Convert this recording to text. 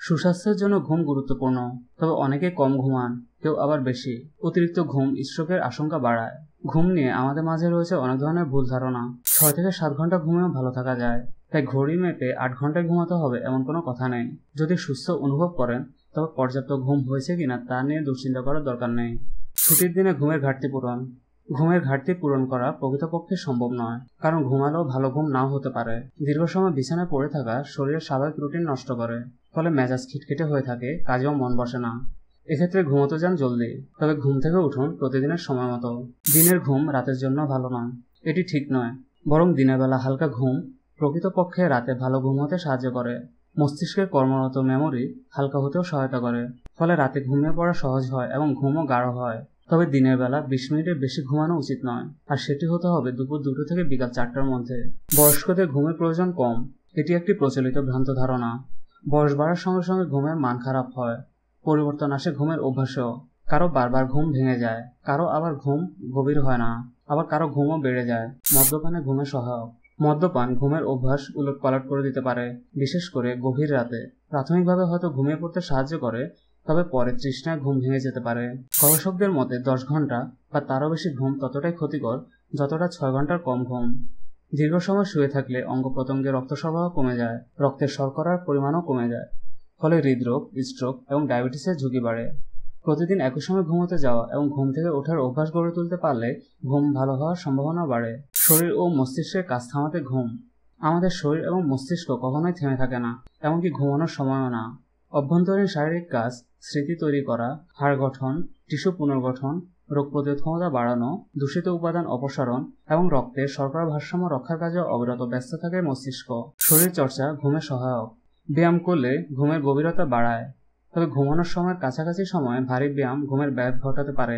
সুস্বাস্থ্যের জন্য ঘুম গুরুত্বপূর্ণ, তবে অনেকে কম ঘুমান, কেউ আবার বেশি। অতিরিক্ত ঘুম স্ট্রোকের আশঙ্কা বাড়ায়। ঘুম নিয়ে আমাদের মাঝে রয়েছে অনেক ধরনের ভুল ধারণা। 6 থেকে 7 ঘন্টা ঘুমেও ভালো থাকা যায়, তাই ঘড়ি মেপে 8 ঘন্টায় ঘুমাতে হবে এমন কোনো কথা নেই। যদি সুস্থ অনুভব করেন তবে পর্যাপ্ত ঘুম হয়েছে কিনা তা নিয়ে দুশ্চিন্তা করার দরকার নেই। ছুটির দিনে ঘুমের ঘাটতি পূরণ। ঘুমের ঘাটতি পূরণ করা প্রকৃতপক্ষে সম্ভব নয়, কারণ ঘুমালেও ভালো ঘুম নাও হতে পারে। দীর্ঘ সময় বিছানায় পড়ে থাকা শরীরের স্বাভাবিক রুটিন নষ্ট করে, ফলে মেজাজ খিটখিটে হয়ে থাকে, কাজেও মন বসে না। এক্ষেত্রে ঘুমোতে যান জলদি, তবে ঘুম থেকে উঠুন প্রতিদিনের সময় মতো। দিনের ঘুম রাতের জন্য ভালো নয়, এটি ঠিক নয়। বরং দিনের বেলা হালকা ঘুম প্রকৃতপক্ষে রাতে ভালো ঘুম হতে সাহায্য করে। মস্তিষ্কের কর্মরত মেমোরি হালকা হতেও সহায়তা করে, ফলে রাতে ঘুমিয়ে পড়া সহজ হয় এবং ঘুমও গাঢ় হয়। তবে দিনের বেলা 20 মিনিটের বেশি ঘুমানো উচিত নয়, আর সেটি হতে হবে দুপুর 2টো থেকে বিকাল 4টার মধ্যে। বয়স্কদের ঘুমের প্রয়োজন কম, এটি একটি প্রচলিত ভ্রান্ত ধারণা। বয়স বাড়ার সঙ্গে সঙ্গে ঘুমের মান খারাপ হয়, পরিবর্তন আসে ঘুমের অভ্যাসেও। কারো বারবার ঘুম ভেঙে যায়, কারো আবার ঘুম গভীর হয় না, আবার কারো ঘুমও বেড়ে যায়। মদ্যপানে ঘুমের সহায়ক। মদ্যপান ঘুমের অভ্যাস উলটপালট করে দিতে পারে, বিশেষ করে গভীর রাতে। প্রাথমিকভাবে হয়তো ঘুমিয়ে পড়তে সাহায্য করে, তবে পরে তৃষ্ণায় ঘুম ভেঙে যেতে পারে। গবেষকদের মতে 10 ঘন্টা বা তারও বেশি ঘুম ততটাই ক্ষতিকর যতটা 6 ঘন্টার কম ঘুম। দীর্ঘ সময় শুয়ে থাকলে অঙ্গ প্রত্যঙ্গে রক্ত সরবরাহ কমে যায়, রক্তের শর্করার পরিমাণও কমে যায়, ফলে হৃদরোগ, স্ট্রোক এবং ডায়াবেটিসের ঝুঁকি বাড়ে। প্রতিদিন একই সময় ঘুমোতে যাওয়া এবং ঘুম থেকে ওঠার অভ্যাস গড়ে তুলতে পারলে ঘুম ভালো হওয়ার সম্ভাবনা বাড়ে। শরীর ও মস্তিষ্কের কাজ থামাতে ঘুম। আমাদের শরীর এবং মস্তিষ্ক কখনোই থেমে থাকে না, এমনকি ঘুমানোর সময়ও না। অভ্যন্তরীণ শারীরিক কাজ, স্মৃতি তৈরি করা, হাড় গঠন, টিস্যু পুনর্গঠন, রোগ প্রতিরোধ ক্ষমতা বাড়ানো, দূষিত উপাদান অপসারণ এবং রক্তের শর্করা ভারসাম্য রক্ষার কাজে অবিরত ব্যস্ত থাকে মস্তিষ্ক। শরীর চর্চা ঘুমের সহায়ক। ব্যায়াম করলে ঘুমের গভীরতা বাড়ায়, তবে ঘুমানোর সময়ের কাছাকাছি সময়ে ভারী ব্যায়াম ঘুমের ব্যাঘাত ঘটাতে পারে।